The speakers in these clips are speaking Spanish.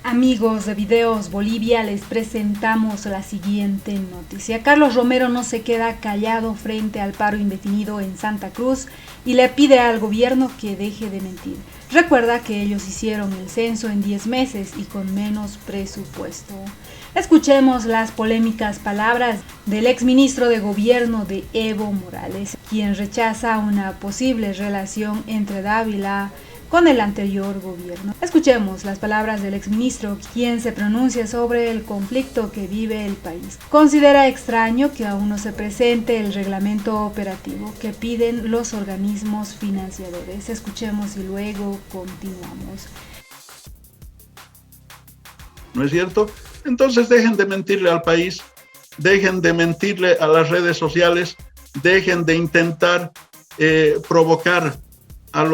Amigos de Videos Bolivia, les presentamos la siguiente noticia. Carlos Romero no se queda callado frente al paro indefinido en Santa Cruz y le pide al gobierno que deje de mentir. Recuerda que ellos hicieron el censo en 10 meses y con menos presupuesto. Escuchemos las polémicas palabras del exministro de Gobierno de Evo Morales, quien rechaza una posible relación entre Dávila con el anterior gobierno. Escuchemos las palabras del exministro, quien se pronuncia sobre el conflicto que vive el país. Considera extraño que aún no se presente el reglamento operativo que piden los organismos financiadores. Escuchemos y luego continuamos. ¿No es cierto? Entonces dejen de mentirle al país, dejen de mentirle a las redes sociales, dejen de intentar provocar a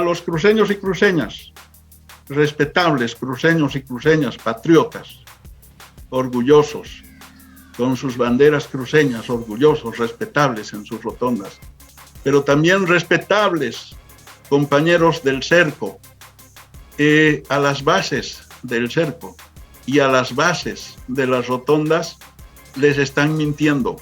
los cruceños y cruceñas, respetables cruceños y cruceñas, patriotas, orgullosos, con sus banderas cruceñas, orgullosos, respetables en sus rotondas, pero también respetables compañeros del cerco, a las bases del cerco y a las bases de las rotondas les están mintiendo.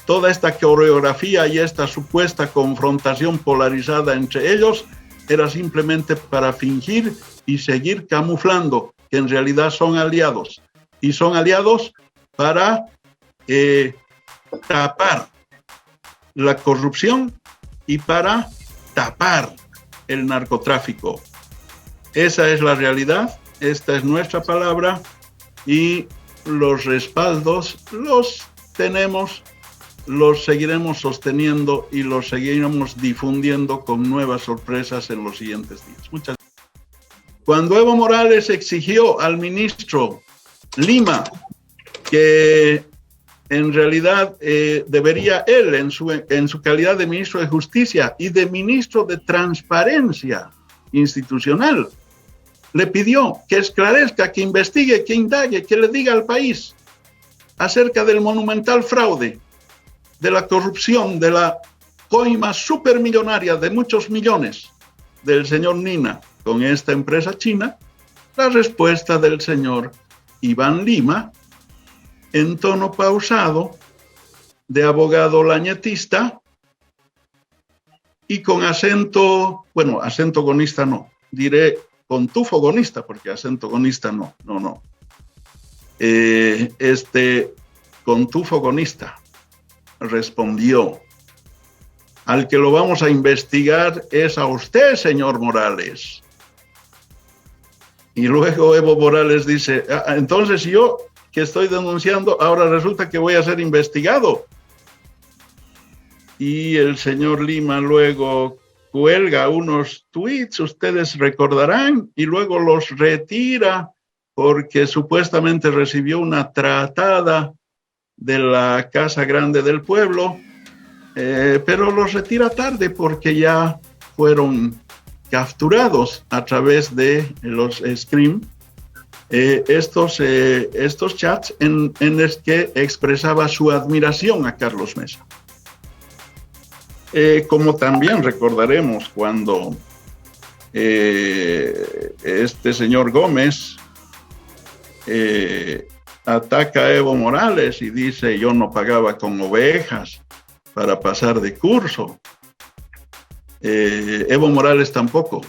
Toda esta coreografía y esta supuesta confrontación polarizada entre ellos era simplemente para fingir y seguir camuflando que en realidad son aliados. Y son aliados para tapar la corrupción y para tapar el narcotráfico. Esa es la realidad, esta es nuestra palabra y los respaldos los tenemos, los seguiremos sosteniendo y los seguiremos difundiendo con nuevas sorpresas en los siguientes días. Muchas gracias. Cuando Evo Morales exigió al ministro Lima que en realidad debería él, en su calidad de ministro de Justicia y de ministro de Transparencia Institucional, le pidió que esclarezca, que investigue, que indague, que le diga al país acerca del monumental fraude, de la corrupción, de la coima supermillonaria de muchos millones del señor Nina con esta empresa china. La respuesta del señor Iván Lima, en tono pausado, de abogado lañetista y con acento, bueno, acento gonista no, diré con tufo gonista, porque acento gonista no. Con tufo gonista respondió: al que lo vamos a investigar es a usted, señor Morales. Y luego Evo Morales dice: entonces yo que estoy denunciando, ahora resulta que voy a ser investigado. Y el señor Lima luego cuelga unos tweets, ustedes recordarán, y luego los retira porque supuestamente recibió una tratada de la Casa Grande del Pueblo, pero los retira tarde porque ya fueron capturados a través de los Scream, estos chats en los que expresaba su admiración a Carlos Mesa. Como también recordaremos cuando este señor Gómez ataca a Evo Morales y dice: yo no pagaba con ovejas para pasar de curso. Evo Morales tampoco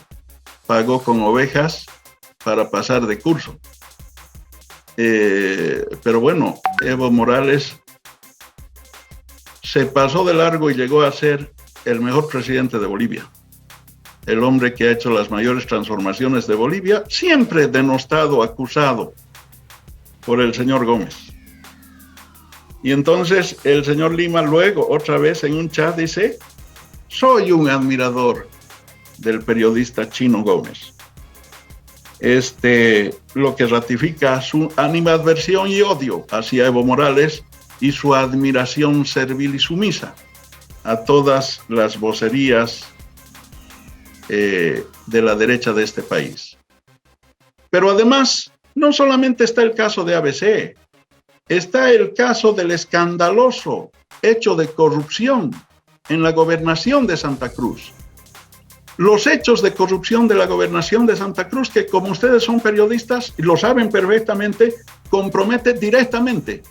pagó con ovejas para pasar de curso. Pero bueno, Evo Morales se pasó de largo y llegó a ser el mejor presidente de Bolivia. El hombre que ha hecho las mayores transformaciones de Bolivia, siempre denostado, acusado por el señor Gómez. Y entonces el señor Lima luego, otra vez en un chat, dice: soy un admirador del periodista Chino Gómez. Lo que ratifica su animadversión y odio hacia Evo Morales y su admiración servil y sumisa a todas las vocerías de la derecha de este país. Pero además, no solamente está el caso de ABC, está el caso del escandaloso hecho de corrupción en la gobernación de Santa Cruz. los hechos de corrupción de la gobernación de Santa Cruz, que como ustedes son periodistas y lo saben perfectamente, compromete directamente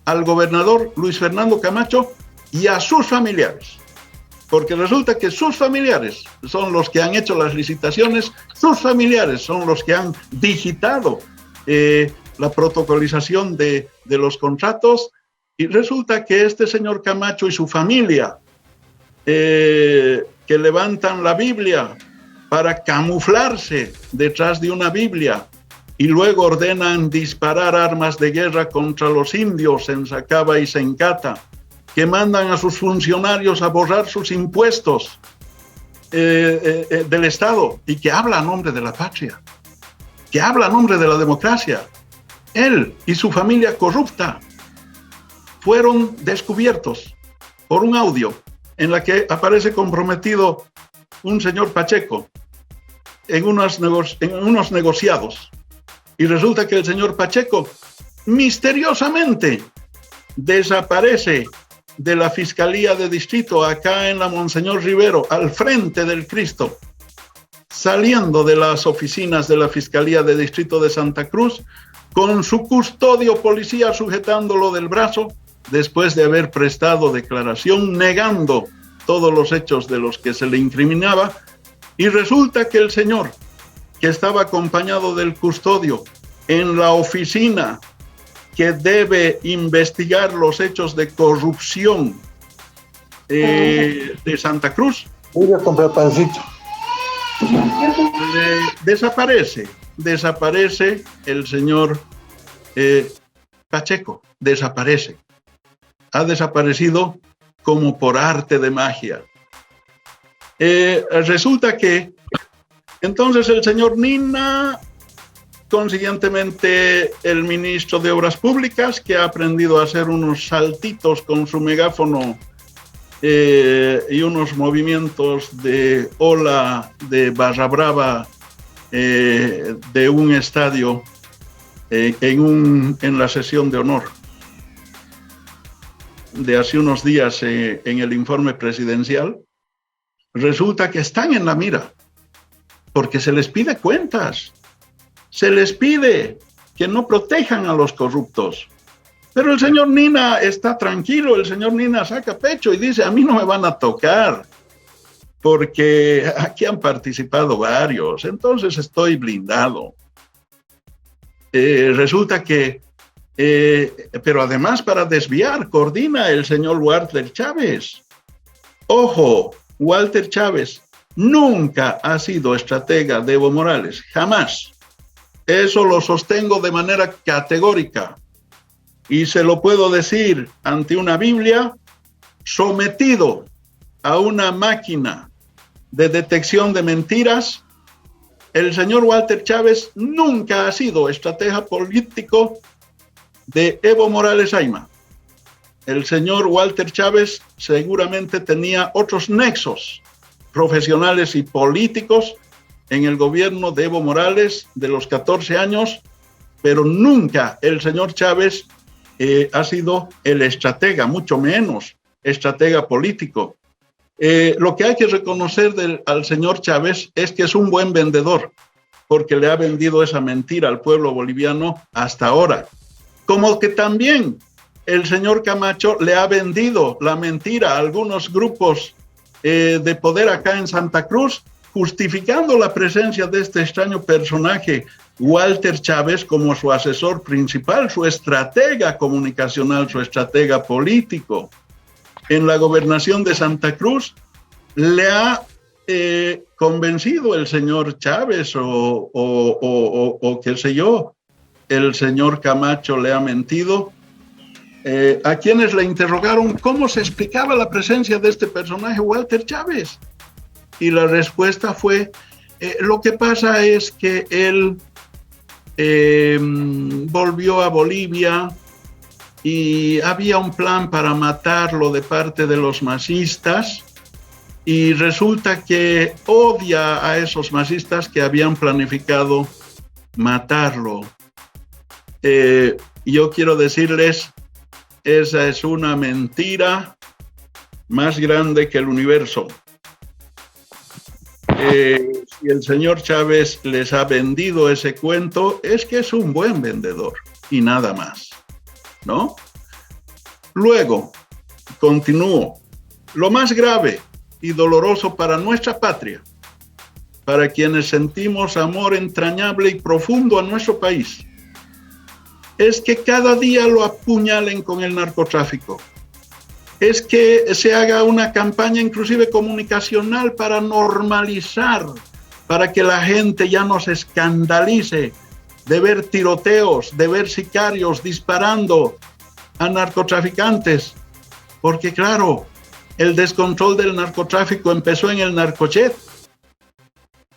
al gobernador Luis Fernando Camacho y a sus familiares. Porque resulta que sus familiares son los que han hecho las licitaciones, sus familiares son los que han digitado la protocolización de los contratos, y resulta que este señor Camacho y su familia, que levantan la Biblia para camuflarse detrás de una Biblia y luego ordenan disparar armas de guerra contra los indios en Sacaba y Sencata, que mandan a sus funcionarios a borrar sus impuestos del Estado, y que habla a nombre de la patria, que habla a nombre de la democracia. Él y su familia corrupta fueron descubiertos por un audio en la que aparece comprometido un señor Pacheco en unos negociados. Y resulta que el señor Pacheco misteriosamente desaparece de la Fiscalía de Distrito acá en la Monseñor Rivero, al frente del Cristo, saliendo de las oficinas de la Fiscalía de Distrito de Santa Cruz, con su custodio policía sujetándolo del brazo, después de haber prestado declaración negando todos los hechos de los que se le incriminaba. Y resulta que el señor, que estaba acompañado del custodio en la oficina que debe investigar los hechos de corrupción de Santa Cruz, voy a comprar pancito. Desaparece el señor Pacheco, desaparece. Ha desaparecido como por arte de magia. Resulta que entonces el señor Nina, consiguientemente el ministro de Obras Públicas, que ha aprendido a hacer unos saltitos con su megáfono y unos movimientos de ola de barra brava de un estadio en la sesión de honor de hace unos días en el informe presidencial, resulta que están en la mira porque se les pide cuentas, se les pide que no protejan a los corruptos. Pero el señor Nina está tranquilo, el señor Nina saca pecho y dice: a mí no me van a tocar, porque aquí han participado varios, entonces estoy blindado. Resulta que, pero además para desviar, coordina el señor Walter Chávez. Ojo, Walter Chávez nunca ha sido estratega de Evo Morales, jamás. Eso lo sostengo de manera categórica. Y se lo puedo decir ante una Biblia, sometido a una máquina de detección de mentiras. El señor Walter Chávez nunca ha sido estratega político de Evo Morales Ayma. El señor Walter Chávez seguramente tenía otros nexos profesionales y políticos en el gobierno de Evo Morales de los 14 años, pero nunca el señor Chávez ha sido el estratega, mucho menos estratega político. Lo que hay que reconocer al señor Chávez es que es un buen vendedor, porque le ha vendido esa mentira al pueblo boliviano hasta ahora. Como que también el señor Camacho le ha vendido la mentira a algunos grupos de poder acá en Santa Cruz, justificando la presencia de este extraño personaje, Walter Chávez, como su asesor principal, su estratega comunicacional, su estratega político. En la gobernación de Santa Cruz le ha convencido el señor Chávez o qué sé yo, el señor Camacho le ha mentido. A quienes le interrogaron cómo se explicaba la presencia de este personaje, Walter Chávez. Y la respuesta fue, lo que pasa es que él volvió a Bolivia y había un plan para matarlo de parte de los masistas, y resulta que odia a esos masistas que habían planificado matarlo. Yo quiero decirles, esa es una mentira más grande que el universo. Si el señor Chávez les ha vendido ese cuento, es que es un buen vendedor y nada más, ¿no? Luego, continúo. Lo más grave y doloroso para nuestra patria, para quienes sentimos amor entrañable y profundo a nuestro país, es que cada día lo apuñalen con el narcotráfico. Es que se haga una campaña inclusive comunicacional para normalizar, para que la gente ya no se escandalice de ver tiroteos, de ver sicarios disparando a narcotraficantes. Porque claro, el descontrol del narcotráfico empezó en el Narcojet,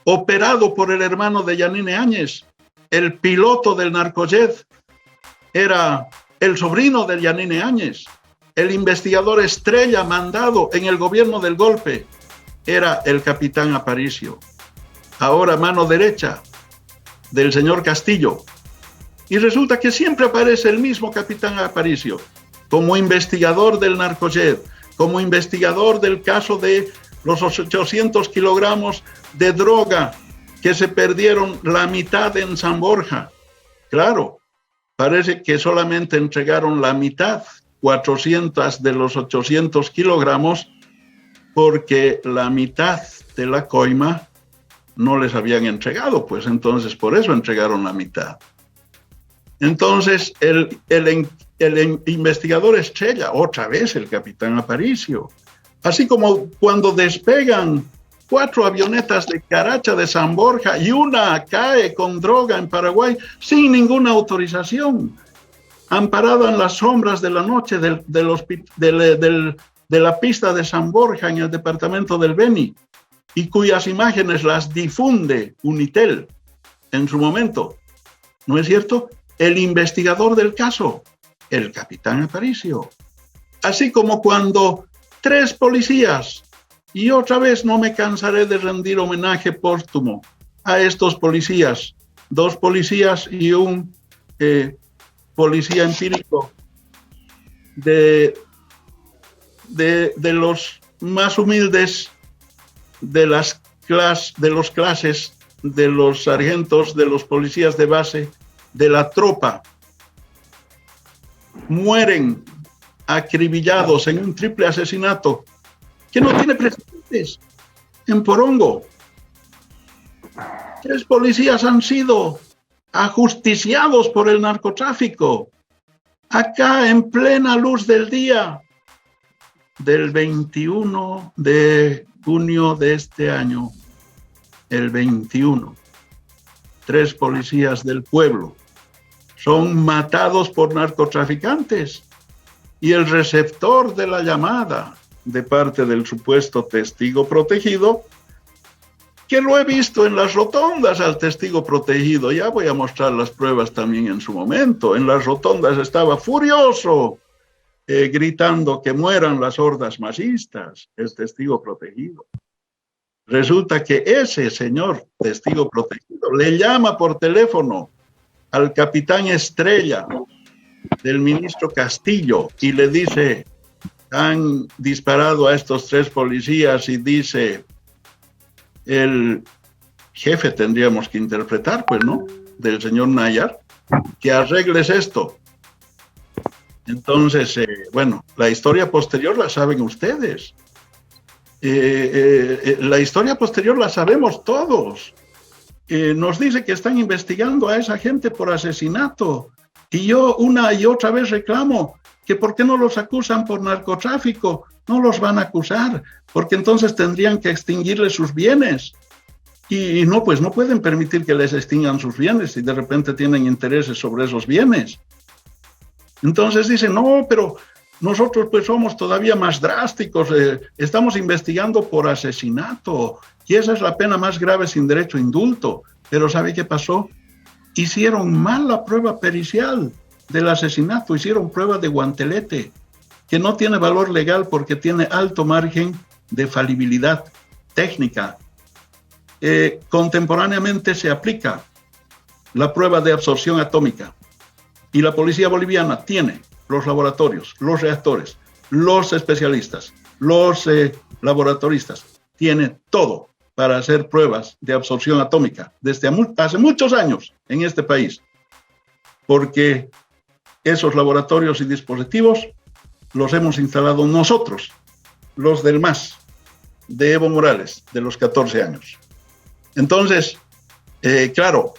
operado por el hermano de Yanine Áñez. El piloto del Narcojet era el sobrino de Yanine Áñez. El investigador estrella mandado en el gobierno del golpe era el capitán Aparicio, ahora mano derecha del señor Castillo. Y resulta que siempre aparece el mismo capitán Aparicio como investigador del Narcojet, como investigador del caso de los 800 kilogramos de droga que se perdieron la mitad en San Borja. Claro, parece que solamente entregaron la mitad, 400 de los 800 kilogramos, porque la mitad de la coima no les habían entregado, pues entonces por eso entregaron la mitad. Entonces el investigador estrella, otra vez el capitán Aparicio, así como cuando despegan 4 avionetas de Caracha de San Borja y una cae con droga en Paraguay sin ninguna autorización, amparada en las sombras de la noche de la pista de San Borja en el departamento del Beni, y cuyas imágenes las difunde Unitel en su momento, ¿no es cierto? El investigador del caso, el capitán Aparicio. Así como cuando 3 policías, y otra vez no me cansaré de rendir homenaje póstumo a estos policías, 2 policías y un policía empírico de los más humildes de los clases, de los sargentos, de los policías de base, de la tropa, mueren acribillados en un triple asesinato que no tiene precedentes en Porongo. 3 policías han sido ajusticiados por el narcotráfico, acá en plena luz del día del 21 de junio de este año, el 21. 3 policías del pueblo son matados por narcotraficantes y el receptor de la llamada de parte del supuesto testigo protegido, que lo he visto en las rotondas al testigo protegido, ya voy a mostrar las pruebas también en su momento, en las rotondas estaba furioso, gritando que mueran las hordas masistas, el testigo protegido. Resulta que ese señor testigo protegido le llama por teléfono al capitán estrella del ministro Castillo y le dice: han disparado a estos 3 policías, y dice el jefe, tendríamos que interpretar, pues, ¿no?, del señor Nayar, que arregles esto. Entonces, bueno, la historia posterior la saben ustedes. La historia posterior la sabemos todos. Nos dice que están investigando a esa gente por asesinato. Y yo una y otra vez reclamo que por qué no los acusan por narcotráfico. No los van a acusar, porque entonces tendrían que extinguirles sus bienes. Y no, pues no pueden permitir que les extingan sus bienes si de repente tienen intereses sobre esos bienes. Entonces dicen, no, pero nosotros pues somos todavía más drásticos, estamos investigando por asesinato, y esa es la pena más grave sin derecho a indulto. Pero ¿sabe qué pasó? Hicieron mal la prueba pericial del asesinato, hicieron prueba de guantelete, que no tiene valor legal porque tiene alto margen de falibilidad técnica. Contemporáneamente se aplica la prueba de absorción atómica, y la policía boliviana tiene los laboratorios, los reactores, los especialistas, los laboratoristas, tiene todo para hacer pruebas de absorción atómica desde hace muchos años en este país, porque esos laboratorios y dispositivos los hemos instalado nosotros, los del MAS, de Evo Morales, de los 14 años. Entonces, claro,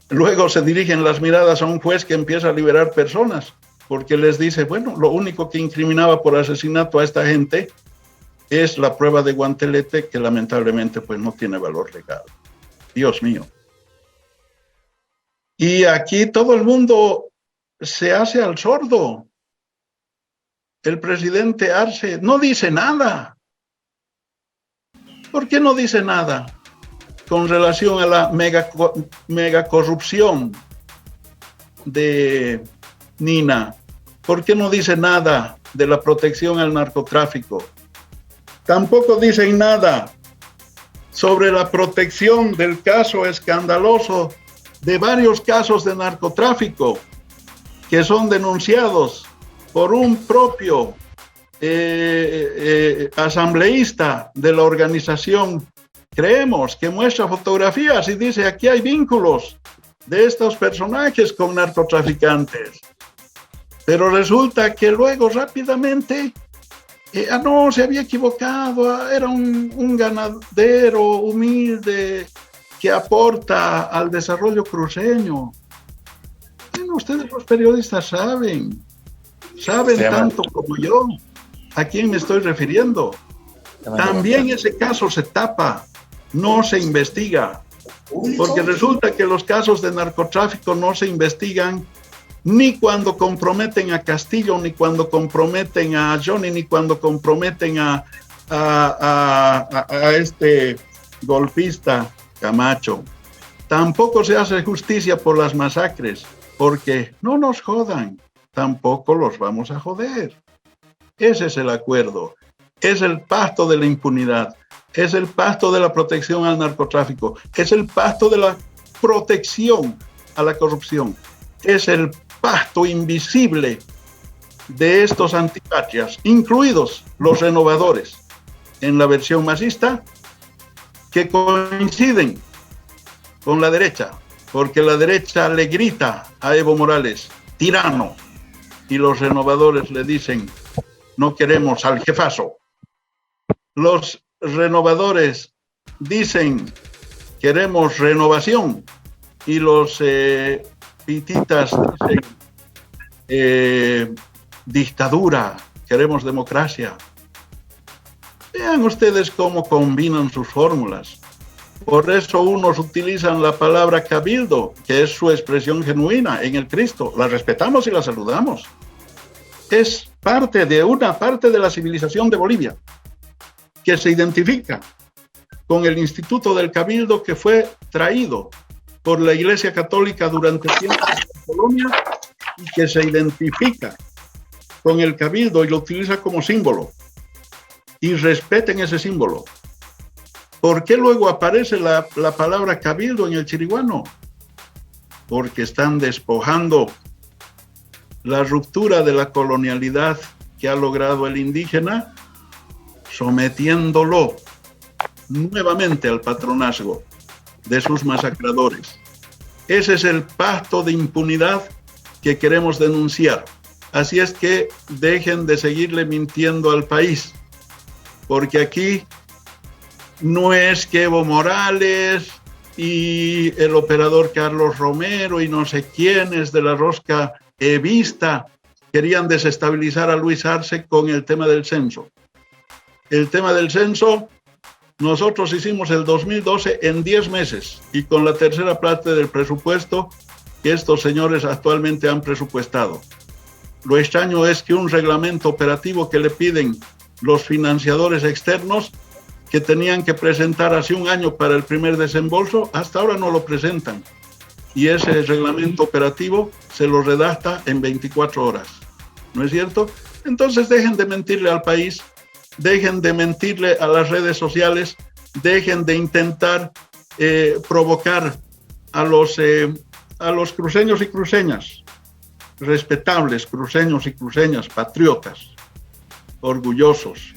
luego se dirigen las miradas a un juez que empieza a liberar personas, porque les dice, bueno, lo único que incriminaba por asesinato a esta gente es la prueba de guantelete, que lamentablemente pues no tiene valor legal. Dios mío. Y aquí todo el mundo se hace al sordo. El presidente Arce no dice nada. ¿Por qué no dice nada con relación a la mega corrupción de Nina? ¿Por qué no dice nada de la protección al narcotráfico? Tampoco dicen nada sobre la protección del caso escandaloso de varios casos de narcotráfico que son denunciados por un propio asambleísta de la organización Creemos, que muestra fotografías y dice, aquí hay vínculos de estos personajes con narcotraficantes. Pero resulta que luego rápidamente, no, se había equivocado, era un ganadero humilde que aporta al desarrollo cruceño. Bueno, ustedes los periodistas saben tanto como yo a quién me estoy refiriendo. También ese caso se tapa, no se investiga, porque resulta que los casos de narcotráfico no se investigan ni cuando comprometen a Castillo, ni cuando comprometen a Johnny, ni cuando comprometen a este golpista Camacho. Tampoco se hace justicia por las masacres, porque no nos jodan, tampoco los vamos a joder. Ese es el acuerdo, es el pacto de la impunidad, es el pacto de la protección al narcotráfico, es el pacto de la protección a la corrupción, es el pacto invisible de estos antipatrias, incluidos los renovadores, en la versión masista, que coinciden con la derecha, porque la derecha le grita a Evo Morales, tirano, y los renovadores le dicen, no queremos al jefazo. Los renovadores dicen, queremos renovación, y los pititas dicen, dictadura, queremos democracia. Vean ustedes cómo combinan sus fórmulas. Por eso unos utilizan la palabra cabildo, que es su expresión genuina en el Cristo. La respetamos y la saludamos. Es una parte de la civilización de Bolivia, que se identifica con el Instituto del Cabildo, que fue traído por la Iglesia Católica durante tiempos en Colombia, y que se identifica con el Cabildo y lo utiliza como símbolo. Y respeten ese símbolo. ¿Por qué luego aparece la palabra cabildo en el chiriguano? Porque están despojando la ruptura de la colonialidad que ha logrado el indígena, sometiéndolo nuevamente al patronazgo de sus masacradores. Ese es el pacto de impunidad que queremos denunciar. Así es que dejen de seguirle mintiendo al país, porque aquí no es que Evo Morales y el operador Carlos Romero y no sé quiénes de la rosca evista querían desestabilizar a Luis Arce con el tema del censo. El tema del censo, nosotros hicimos el 2012 en 10 meses y con la tercera parte del presupuesto que estos señores actualmente han presupuestado. Lo extraño es que un reglamento operativo que le piden los financiadores externos, que tenían que presentar hace un año para el primer desembolso, hasta ahora no lo presentan. Y ese reglamento operativo se lo redacta en 24 horas. ¿No es cierto? Entonces dejen de mentirle al país, dejen de mentirle a las redes sociales, dejen de intentar provocar a los cruceños y cruceñas, respetables cruceños y cruceñas, patriotas, orgullosos,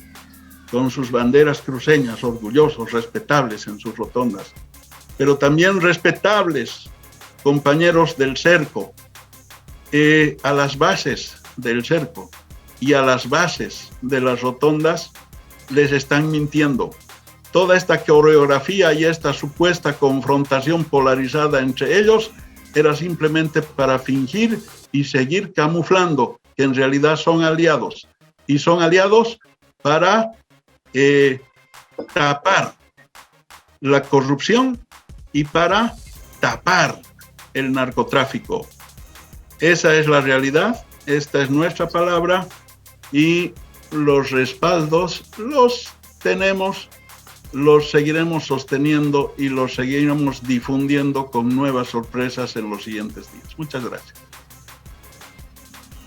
con sus banderas cruceñas, orgullosos, respetables en sus rotondas, pero también respetables compañeros del cerco, a las bases del cerco y a las bases de las rotondas les están mintiendo. Toda esta coreografía y esta supuesta confrontación polarizada entre ellos era simplemente para fingir y seguir camuflando que en realidad son aliados. Y son aliados para tapar la corrupción y para tapar el narcotráfico. Esa es la realidad, esta es nuestra palabra y los respaldos los tenemos, los seguiremos sosteniendo y los seguiremos difundiendo con nuevas sorpresas en los siguientes días. Muchas gracias.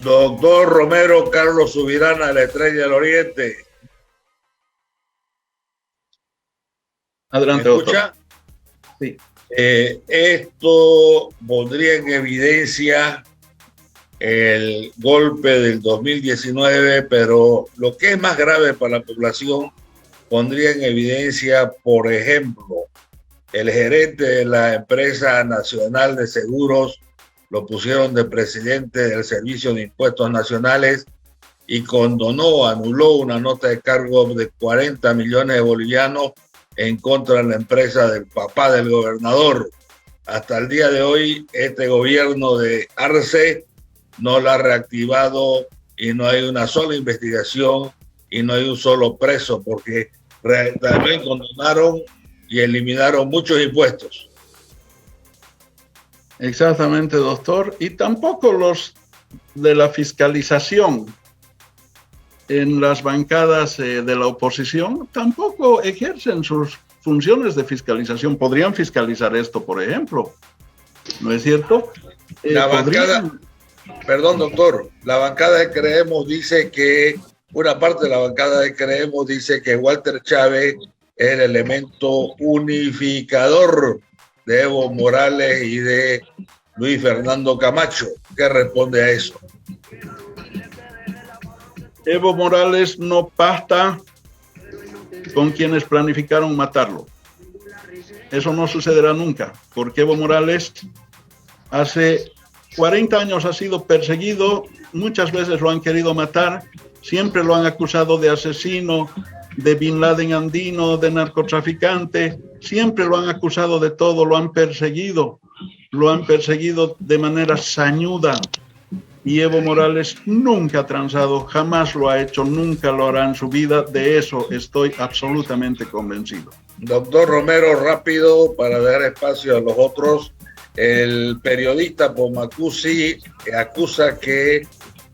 Doctor Romero Carlos Subirana, de la Estrella del Oriente. Adelante, ¿Me escucha? doctor. Sí. Esto pondría en evidencia el golpe del 2019, pero lo que es más grave para la población pondría en evidencia, por ejemplo, el gerente de la empresa nacional de seguros lo pusieron de presidente del Servicio de Impuestos Nacionales y condonó, anuló una nota de cargo de 40 millones de bolivianos en contra de la empresa del papá del gobernador. Hasta el día de hoy, este gobierno de Arce no la ha reactivado y no hay una sola investigación y no hay un solo preso, porque también condonaron y eliminaron muchos impuestos. Exactamente, doctor. Y tampoco los de la fiscalización en las bancadas de la oposición tampoco ejercen sus funciones de fiscalización. Podrían fiscalizar esto, por ejemplo. ¿No es cierto? La bancada, perdón, doctor, la bancada de Creemos dice que, una parte de la bancada de Creemos dice que Walter Chávez es el elemento unificador de Evo Morales y de Luis Fernando Camacho. ¿Qué responde a eso? Evo Morales no pacta con quienes planificaron matarlo. Eso no sucederá nunca, porque Evo Morales hace 40 años ha sido perseguido, muchas veces lo han querido matar, siempre lo han acusado de asesino, de Bin Laden andino, de narcotraficante, siempre lo han acusado de todo, lo han perseguido de manera sañuda. Y Evo Morales nunca ha transado, jamás lo ha hecho, nunca lo hará en su vida. De eso estoy absolutamente convencido. Doctor Romero, rápido, para dar espacio a los otros. El periodista Pomacusi acusa que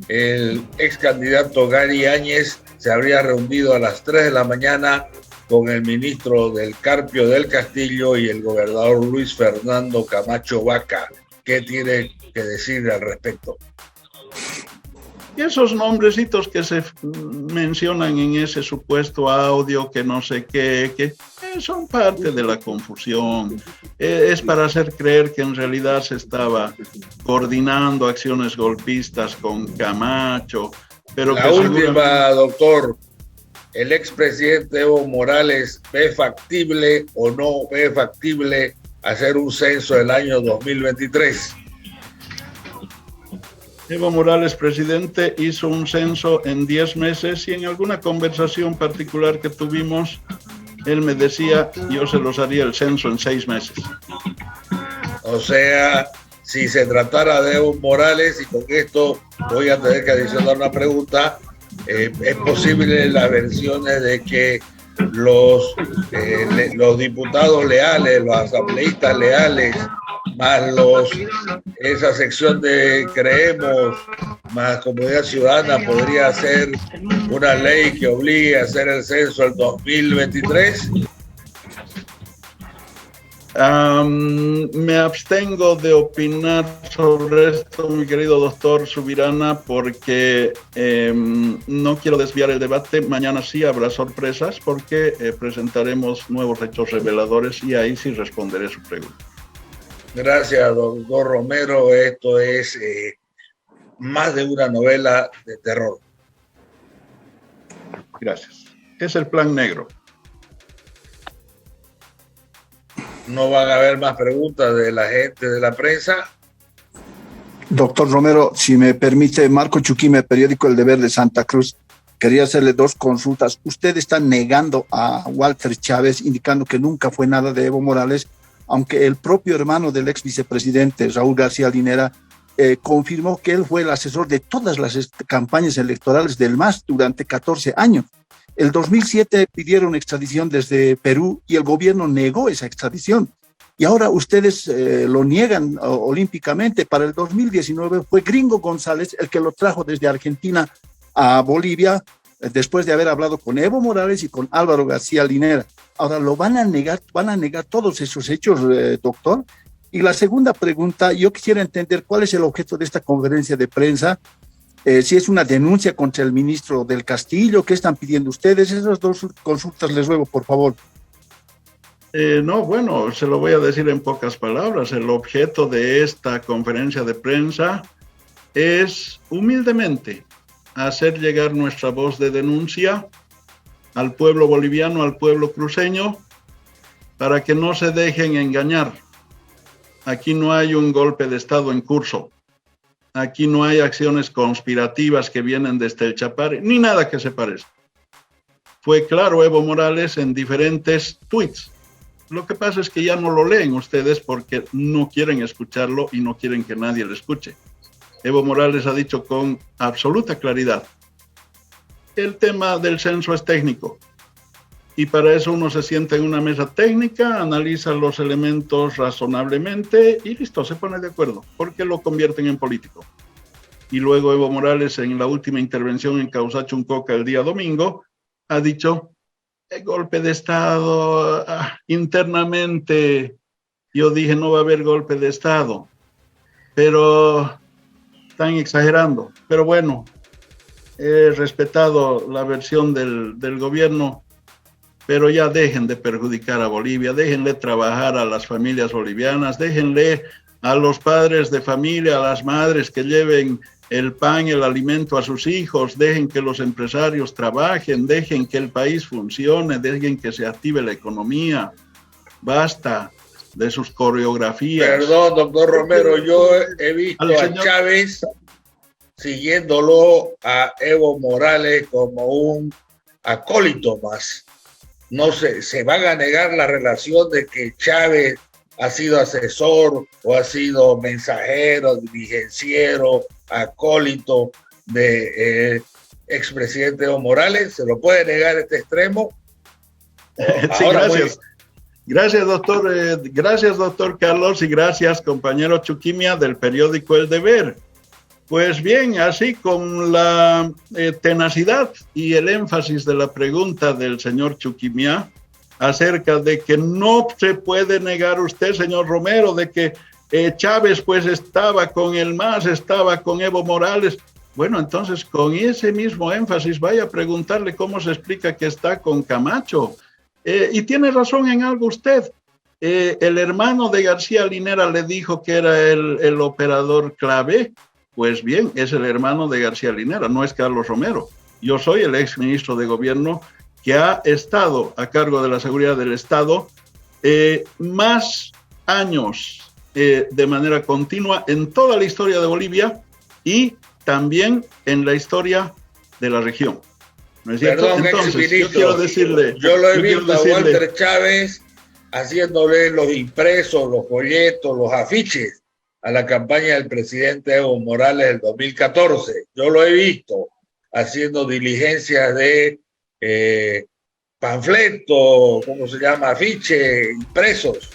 el ex candidato Gary Áñez se habría reunido a las 3 de la mañana con el ministro del Carpio del Castillo y el gobernador Luis Fernando Camacho Vaca. ¿Qué tiene que decir al respecto? Esos nombrecitos que se mencionan en ese supuesto audio, que no sé qué, que son parte de la confusión. Es para hacer creer que en realidad se estaba coordinando acciones golpistas con Camacho. Pero la última, doctor, ¿el expresidente Evo Morales ve factible o no ve factible hacer un censo el año 2023? Evo Morales, presidente, hizo un censo en 10 meses y en alguna conversación particular que tuvimos, él me decía, yo se los haría el censo en 6 meses. O sea, si se tratara de Evo Morales, y con esto voy a tener que adicionar una pregunta, ¿es posible las versiones de que los diputados leales, los asambleístas leales, más esa sección de Creemos, más Comunidad Ciudadana, podría hacer una ley que obligue a hacer el censo el 2023? Me abstengo de opinar sobre esto, mi querido doctor Subirana, porque no quiero desviar el debate. Mañana sí habrá sorpresas porque presentaremos nuevos hechos reveladores y ahí sí responderé su pregunta. Gracias, doctor Romero. Esto es más de una novela de terror. Gracias. Es el plan negro. No van a haber más preguntas de la gente de la prensa. Doctor Romero, si me permite, Marco Chuquime, periódico El Deber de Santa Cruz, quería hacerle dos consultas. Usted está negando a Walter Chávez, indicando que nunca fue nada de Evo Morales, aunque el propio hermano del ex vicepresidente, Raúl García Linera, confirmó que él fue el asesor de todas las campañas electorales del MAS durante 14 años. El 2007 pidieron extradición desde Perú y el gobierno negó esa extradición. Y ahora ustedes lo niegan olímpicamente. Para el 2019 fue Gringo González el que lo trajo desde Argentina a Bolivia, después de haber hablado con Evo Morales y con Álvaro García Linera. Ahora, ¿lo van a negar todos esos hechos, doctor? Y la segunda pregunta, yo quisiera entender cuál es el objeto de esta conferencia de prensa, si es una denuncia contra el ministro del Castillo, ¿qué están pidiendo ustedes? Esas dos consultas les ruego, por favor. No, bueno, se lo voy a decir en pocas palabras. El objeto de esta conferencia de prensa es humildemente hacer llegar nuestra voz de denuncia al pueblo boliviano, al pueblo cruceño, para que no se dejen engañar. Aquí no hay un golpe de Estado en curso. Aquí no hay acciones conspirativas que vienen desde el Chapare, ni nada que se parezca. Fue claro Evo Morales en diferentes tweets. Lo que pasa es que ya no lo leen ustedes porque no quieren escucharlo y no quieren que nadie lo escuche. Evo Morales ha dicho con absoluta claridad: el tema del censo es técnico y para eso uno se sienta en una mesa técnica, analiza los elementos razonablemente y listo, se pone de acuerdo, porque lo convierten en político. Y luego Evo Morales, en la última intervención en Causachuncoca el día domingo, ha dicho: el golpe de Estado, internamente yo dije no va a haber golpe de Estado, pero están exagerando. Pero bueno, he respetado la versión del gobierno, pero ya dejen de perjudicar a Bolivia, déjenle trabajar a las familias bolivianas, déjenle a los padres de familia, a las madres que lleven el pan, el alimento a sus hijos, dejen que los empresarios trabajen, dejen que el país funcione, dejen que se active la economía. Basta de sus coreografías. Perdón, doctor Romero, yo he visto a Chávez siguiéndolo a Evo Morales como un acólito más. No sé, ¿se van a negar la relación de que Chávez ha sido asesor o ha sido mensajero, dirigenciero, acólito de expresidente Evo Morales? ¿Se lo puede negar este extremo? Sí, gracias. Gracias, doctor. Gracias, doctor Carlos, y gracias, compañero Chuquimia del periódico El Deber. Pues bien, así con la tenacidad y el énfasis de la pregunta del señor Chuquimia acerca de que no se puede negar usted, señor Romero, de que Chávez pues estaba con el MAS, estaba con Evo Morales. Bueno, entonces con ese mismo énfasis vaya a preguntarle cómo se explica que está con Camacho. Y tiene razón en algo usted. El hermano de García Linera le dijo que era el operador clave. Pues bien, es el hermano de García Linera, no es Carlos Romero. Yo soy el ex ministro de gobierno que ha estado a cargo de la seguridad del Estado más años de manera continua en toda la historia de Bolivia y también en la historia de la región. ¿No es cierto? Perdón, entonces, yo quiero decirle... Yo lo he visto a Walter Chávez haciéndole los impresos, los folletos, los afiches a la campaña del presidente Evo Morales del 2014. Yo lo he visto haciendo diligencias de panfletos, ¿cómo se llama? Afiches, impresos.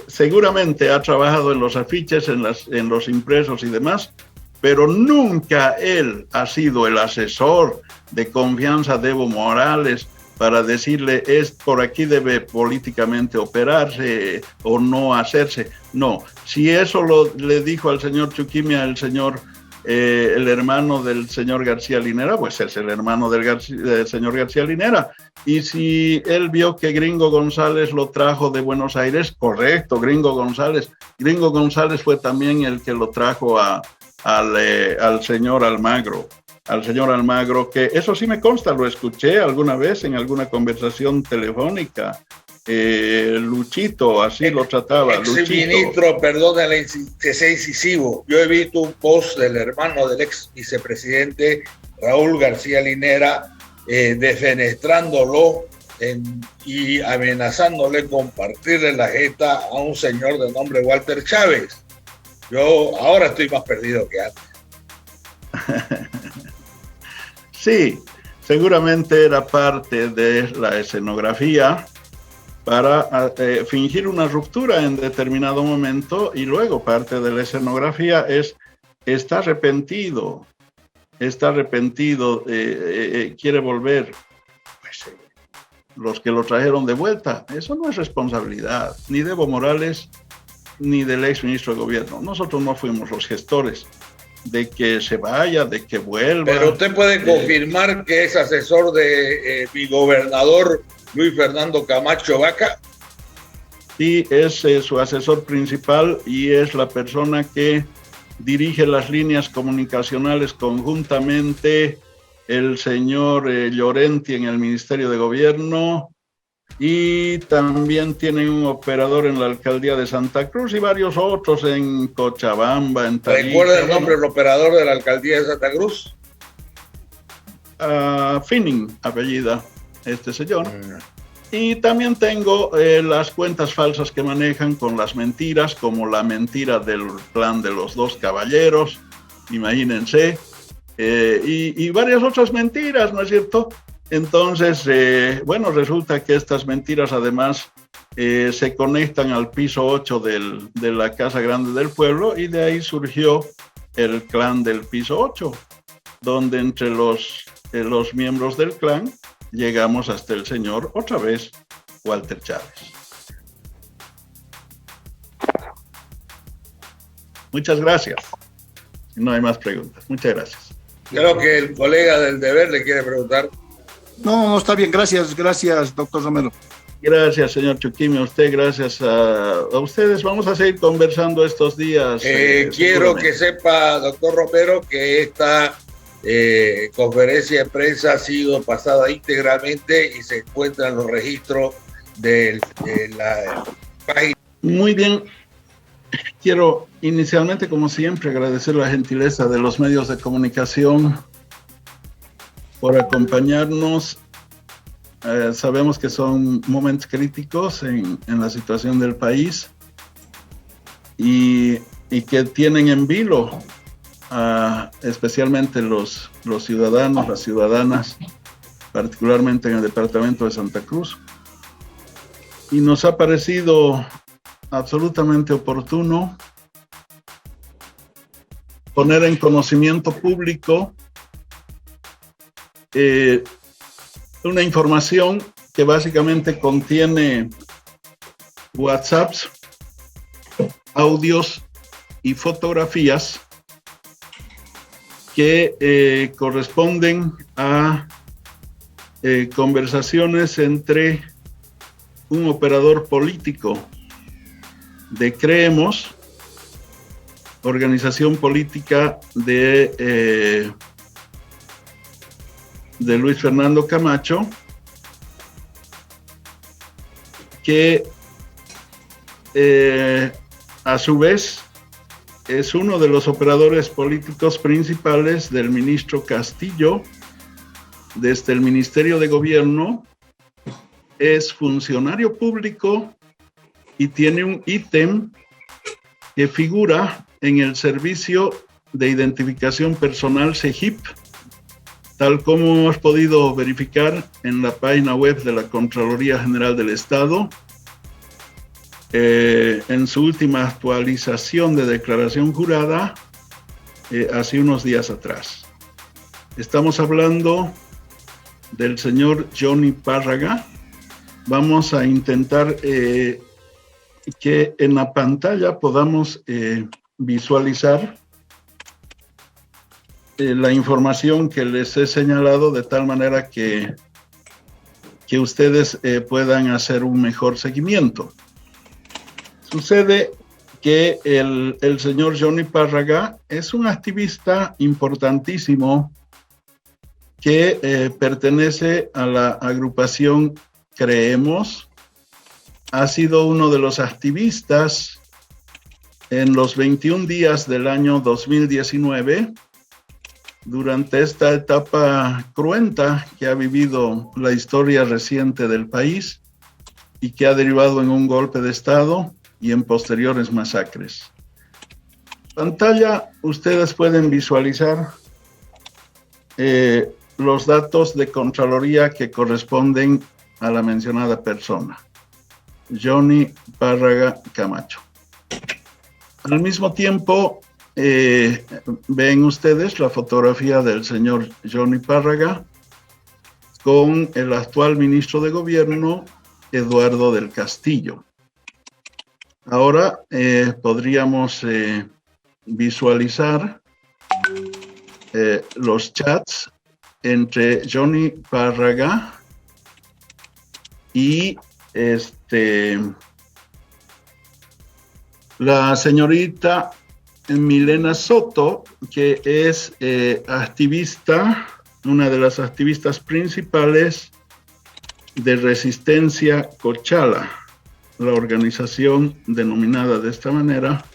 Seguramente ha trabajado en los afiches, en los impresos y demás, pero nunca él ha sido el asesor de confianza de Evo Morales para decirle es por aquí debe políticamente operarse o no hacerse. No, si eso le dijo al señor Chuquimia el hermano del señor García Linera, pues es el hermano del señor García Linera. Y si él vio que Gringo González lo trajo de Buenos Aires, correcto, Gringo González fue también el que lo trajo al señor Almagro. al señor Almagro, que eso sí me consta, lo escuché alguna vez en alguna conversación telefónica. Luchito, así lo trataba. Ex ministro, perdónenle que sea incisivo. Yo he visto un post del hermano del ex vicepresidente Raúl García Linera defenestrándolo y amenazándole compartirle la jeta a un señor de nombre Walter Chávez. Yo ahora estoy más perdido que antes. Sí, seguramente era parte de la escenografía para fingir una ruptura en determinado momento, y luego parte de la escenografía es está arrepentido, quiere volver. Pues los que lo trajeron de vuelta, eso no es responsabilidad ni de Evo Morales ni del ex ministro de gobierno. Nosotros no fuimos los gestores de que se vaya, de que vuelva. Pero usted puede confirmar que es asesor de mi gobernador Luis Fernando Camacho Vaca. Sí, es su asesor principal y es la persona que dirige las líneas comunicacionales conjuntamente el señor Llorenti en el Ministerio de Gobierno, y también tienen un operador en la alcaldía de Santa Cruz y varios otros en Cochabamba, en Tarija. ¿Recuerda el nombre del operador de la alcaldía de Santa Cruz? Finning, apellida este señor. Y también tengo las cuentas falsas que manejan con las mentiras, como la mentira del plan de los dos caballeros, imagínense, y varias otras mentiras, ¿no es cierto? Entonces, bueno, resulta que estas mentiras además se conectan al piso 8 de la Casa Grande del Pueblo, y de ahí surgió el clan del piso 8, donde entre los miembros del clan llegamos hasta el señor, otra vez, Walter Chávez. Muchas gracias. No hay más preguntas. Muchas gracias. Creo que el colega del deber le quiere preguntar. No, está bien. Gracias, doctor Romero. Gracias, señor Chuquimi. A usted, gracias a ustedes. Vamos a seguir conversando estos días. Quiero que sepa, doctor Romero, que esta conferencia de prensa ha sido pasada íntegramente y se encuentra en los registros de la página. Muy bien. Quiero inicialmente, como siempre, agradecer la gentileza de los medios de comunicación por acompañarnos. Sabemos que son momentos críticos en la situación del país y que tienen en vilo especialmente los ciudadanos, las ciudadanas, particularmente en el departamento de Santa Cruz. Y nos ha parecido absolutamente oportuno poner en conocimiento público una información que básicamente contiene WhatsApps, audios y fotografías que corresponden a conversaciones entre un operador político de Creemos, organización política de Luis Fernando Camacho, que a su vez es uno de los operadores políticos principales del ministro Castillo desde el Ministerio de Gobierno, es funcionario público y tiene un ítem que figura en el Servicio de Identificación Personal SEGIP, tal como hemos podido verificar en la página web de la Contraloría General del Estado, en su última actualización de declaración jurada hace unos días atrás. Estamos hablando del señor Johnny Párraga. Vamos a intentar que en la pantalla podamos visualizar la información que les he señalado, de tal manera que ustedes puedan hacer un mejor seguimiento. Sucede que el señor Johnny Párraga es un activista importantísimo que pertenece a la agrupación Creemos. Ha sido uno de los activistas en los 21 días del año 2019, durante esta etapa cruenta que ha vivido la historia reciente del país y que ha derivado en un golpe de Estado y en posteriores masacres. Pantalla, ustedes pueden visualizar los datos de Contraloría que corresponden a la mencionada persona, Johnny Párraga Camacho. Al mismo tiempo, ven ustedes la fotografía del señor Johnny Párraga con el actual ministro de Gobierno, Eduardo del Castillo. Ahora podríamos visualizar los chats entre Johnny Párraga y la señorita Milena Soto, que es activista, una de las activistas principales de Resistencia Cochala, la organización denominada de esta manera,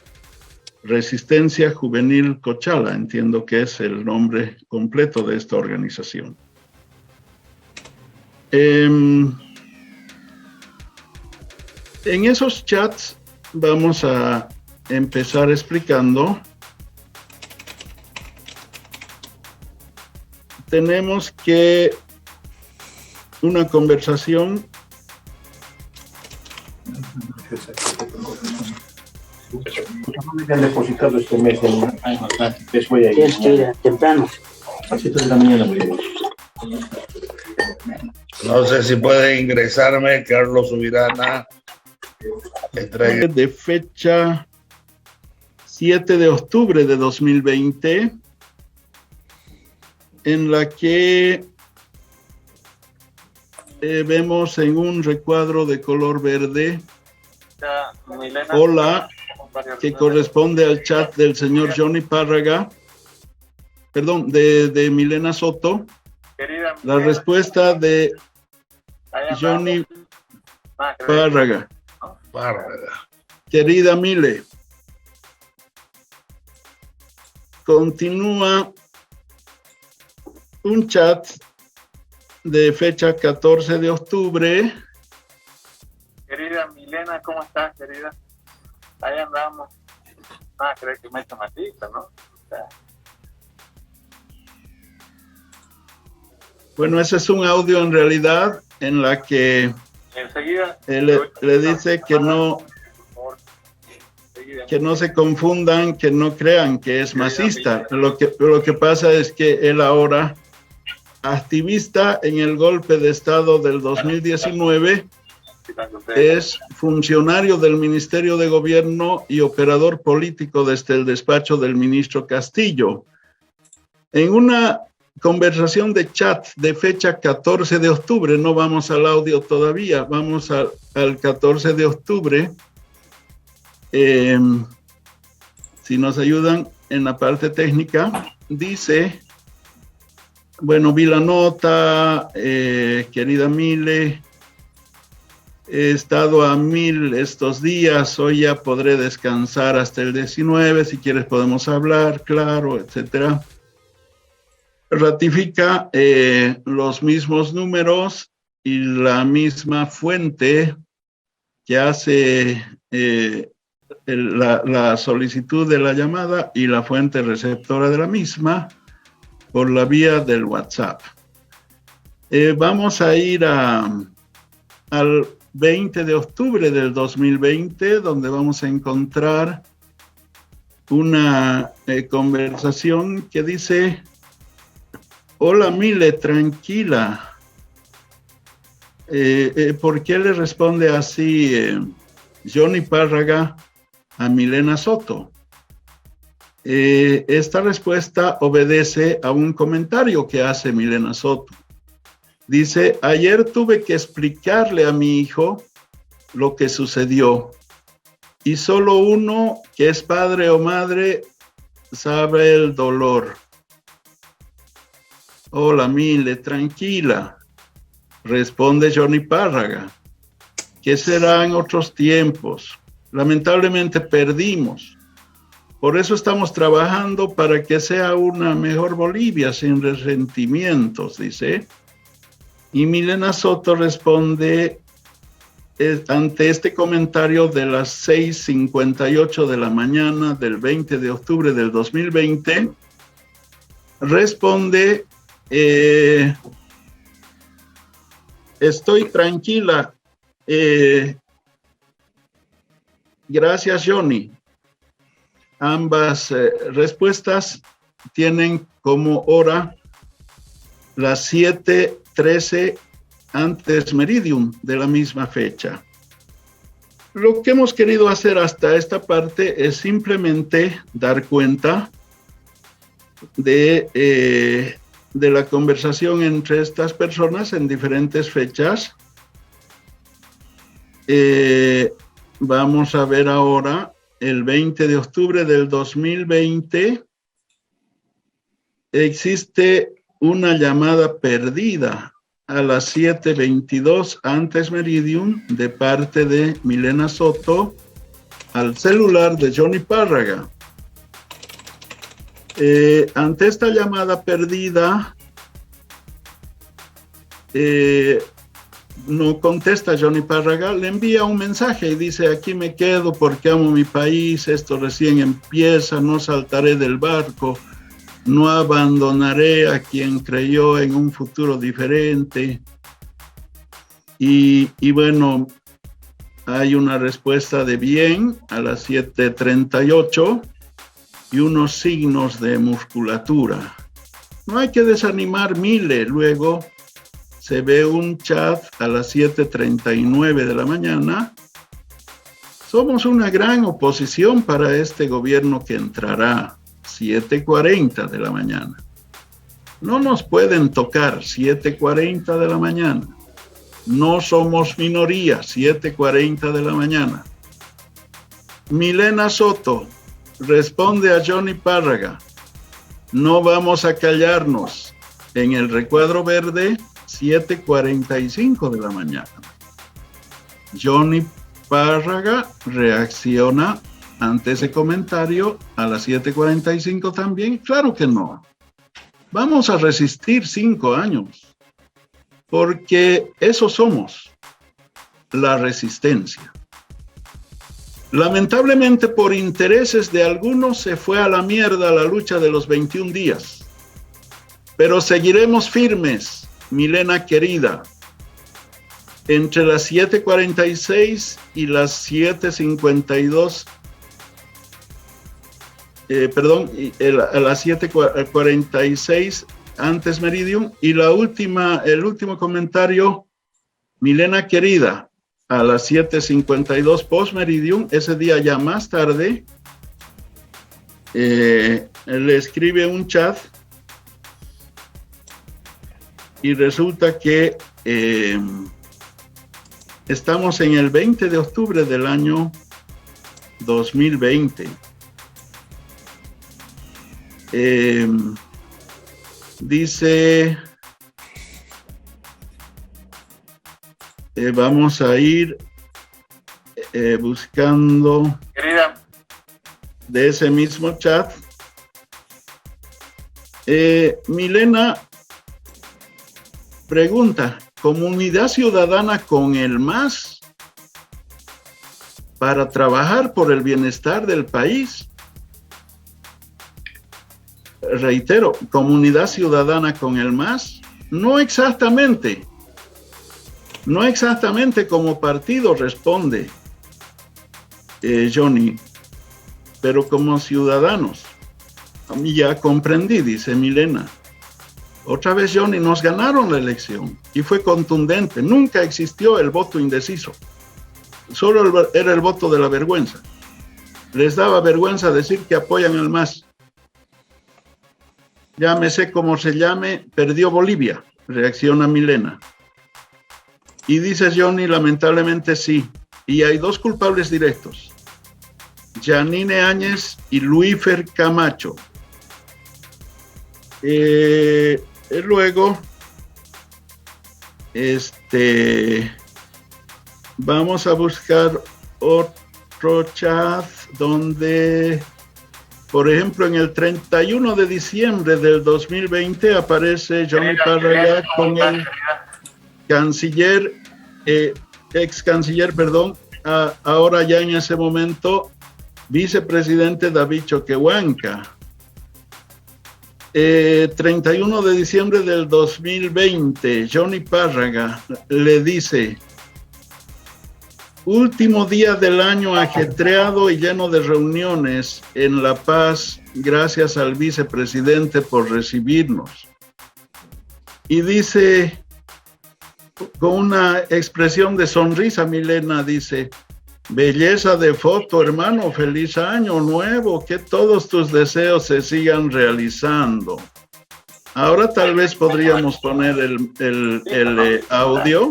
Resistencia Juvenil Cochala, entiendo que es el nombre completo de esta organización. En esos chats vamos a empezar explicando. Tenemos que una conversación me han depositado este mes voy a ir temprano. A las 7 de la mañana voy a ir. No sé si puede ingresarme, Carlos Subirana. De fecha 7 de octubre de 2020, en la que vemos en un recuadro de color verde, hola, que corresponde al chat del señor Johnny Párraga, perdón, de Milena Soto, la respuesta de Johnny Párraga. Querida Mile, continúa un chat de fecha 14 de octubre. Querida Milena, ¿cómo estás, querida? Ahí andamos. Creo que me echa matita, ¿no? Bueno, ese es un audio en realidad en la que enseguida le dice que no se confundan, que no crean que es masista. Lo que pasa es que él ahora, activista en el golpe de Estado del 2019, es funcionario del Ministerio de Gobierno y operador político desde el despacho del ministro Castillo. En una conversación de chat de fecha 14 de octubre, no vamos al audio todavía, vamos al 14 de octubre. Si nos ayudan en la parte técnica, dice, bueno, vi la nota, querida Mile, he estado a 1000 estos días, hoy ya podré descansar hasta el 19, si quieres podemos hablar, claro, etcétera. Ratifica los mismos números y la misma fuente que hace la solicitud de la llamada y la fuente receptora de la misma por la vía del WhatsApp. Vamos a ir al 20 de octubre del 2020, donde vamos a encontrar una conversación que dice: hola Mile, tranquila. ¿Por qué le responde así Johnny Párraga a Milena Soto? Esta respuesta obedece a un comentario que hace Milena Soto. Dice: ayer tuve que explicarle a mi hijo lo que sucedió y solo uno que es padre o madre sabe el dolor. Hola, Mile, tranquila. Responde Johnny Párraga. ¿Qué será en otros tiempos? Lamentablemente perdimos. Por eso estamos trabajando para que sea una mejor Bolivia, sin resentimientos, dice. Y Milena Soto responde ante este comentario de las 6:58 de la mañana del 20 de octubre del 2020, responde, estoy tranquila. Gracias, Johnny. Ambas respuestas tienen como hora las 7:13 antes meridium de la misma fecha. Lo que hemos querido hacer hasta esta parte es simplemente dar cuenta de la conversación entre estas personas en diferentes fechas. Vamos a ver ahora el 20 de octubre del 2020. Existe una llamada perdida a las 7:22 antes meridium de parte de Milena Soto al celular de Johnny Párraga. Ante esta llamada perdida, no contesta Johnny Párraga, le envía un mensaje y dice: aquí me quedo porque amo mi país, esto recién empieza, no saltaré del barco, no abandonaré a quien creyó en un futuro diferente. Y bueno, hay una respuesta de bien a las 7:38 y unos signos de musculatura. No hay que desanimar, Mile. Luego se ve un chat a las 7:39 de la mañana. Somos una gran oposición para este gobierno que entrará. 7:40 de la mañana. No nos pueden tocar. 7:40 de la mañana. No somos minoría. 7:40 de la mañana. Milena Soto responde a Johnny Párraga: no vamos a callarnos. En el recuadro verde, 7:45 de la mañana. Johnny Párraga reacciona ante ese comentario a las 7:45 también. Claro que no. Vamos a resistir 5 años, porque eso somos, la resistencia. Lamentablemente, por intereses de algunos, se fue a la mierda la lucha de los 21 días. Pero seguiremos firmes, Milena querida. Entre las 7:46 y las 7:52, a las 7:46 antes meridium, y el último comentario, Milena querida, a las 7:52 post meridium, ese día ya más tarde, le escribe un chat y resulta que estamos en el 20 de octubre del año 2020. Dice, vamos a ir buscando de ese mismo chat. Milena pregunta: ¿comunidad ciudadana con el MAS para trabajar por el bienestar del país? Reitero, comunidad ciudadana con el MAS, no exactamente como partido, responde Johnny, pero como ciudadanos. A mí ya comprendí, dice Milena. Otra vez, Johnny, nos ganaron la elección y fue contundente. Nunca existió el voto indeciso. Solo era el voto de la vergüenza. Les daba vergüenza decir que apoyan al MAS. Llámese como se llame, perdió Bolivia, reacciona Milena. Y dice Johnny, lamentablemente sí. Y hay 2 culpables directos: Janine Áñez y Luífer Camacho. luego, vamos a buscar otro chat donde, por ejemplo, en el 31 de diciembre del 2020 aparece Johnny Párraga con el canciller, ex canciller, ahora ya en ese momento, vicepresidente David Choquehuanca. 31 de diciembre del 2020, Johnny Párraga le dice: último día del año ajetreado y lleno de reuniones en La Paz, gracias al vicepresidente por recibirnos. Y dice, con una expresión de sonrisa, Milena, dice: belleza de foto, hermano, feliz año nuevo, que todos tus deseos se sigan realizando. Ahora tal vez podríamos poner el audio.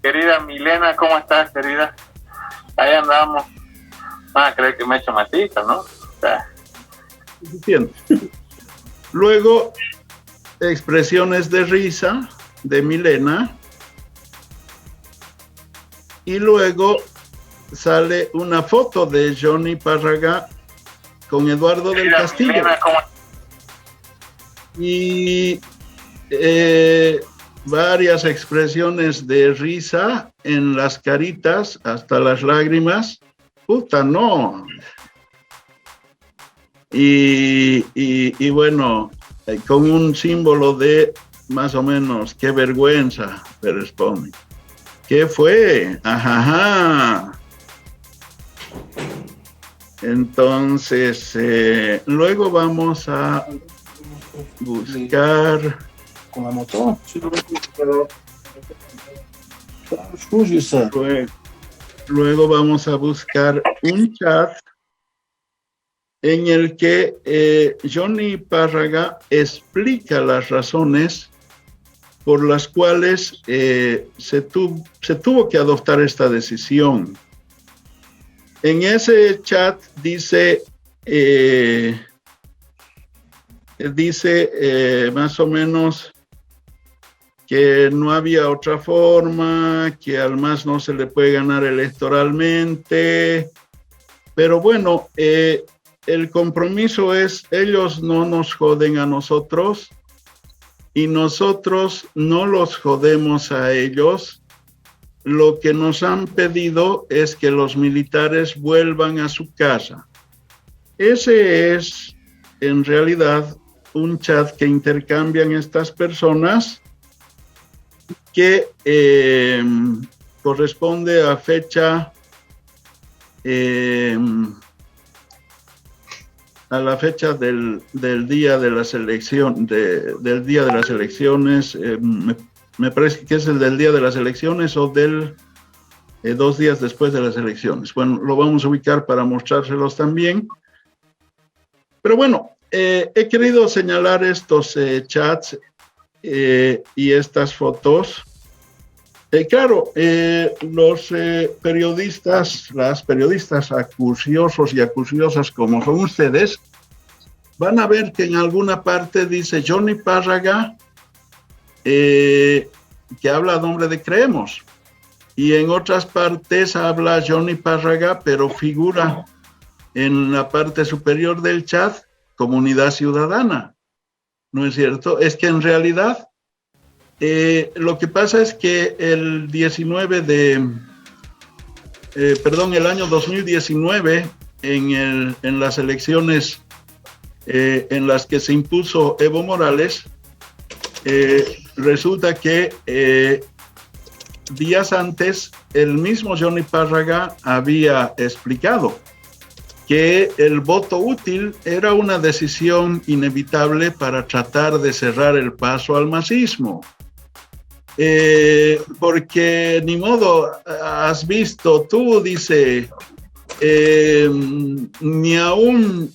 Querida Milena, ¿cómo estás, querida? Ahí andamos. Creo que me he hecho matita, ¿no? Entiendo. Luego, expresiones de risa de Milena. Y luego sale una foto de Johnny Párraga con Eduardo del Castillo. Milena, ¿cómo? Y varias expresiones de risa en las caritas, hasta las lágrimas. Puta, no. Y bueno, con un símbolo de más o menos, qué vergüenza, me responde. ¿Qué fue? Ajá. Entonces, luego vamos a buscar. Con la moto. Luego vamos a buscar un chat en el que Johnny Párraga explica las razones por las cuales se tuvo que adoptar esta decisión. En ese chat dice más o menos que no había otra forma, que al MAS no se le puede ganar electoralmente, pero bueno, el compromiso es, ellos no nos joden a nosotros y nosotros no los jodemos a ellos. Lo que nos han pedido es que los militares vuelvan a su casa. Ese es, en realidad, un chat que intercambian estas personas que corresponde a fecha a la fecha del día de las elecciones, del día de las elecciones, me parece que es el del día de las elecciones o del 2 días después de las elecciones. Bueno, lo vamos a ubicar para mostrárselos también. Pero bueno, he querido señalar estos chats y estas fotos. Claro, los periodistas, las periodistas acuciosos y acuciosas como son ustedes, van a ver que en alguna parte dice Johnny Párraga, que habla a nombre de Creemos, y en otras partes habla Johnny Párraga, pero figura en la parte superior del chat Comunidad Ciudadana. ¿No es cierto? Es que en realidad lo que pasa es que el año 2019, en las elecciones en las que se impuso Evo Morales, resulta que días antes el mismo Johnny Párraga había explicado que el voto útil era una decisión inevitable para tratar de cerrar el paso al masismo. Porque ni modo, has visto, tú dice, ni aún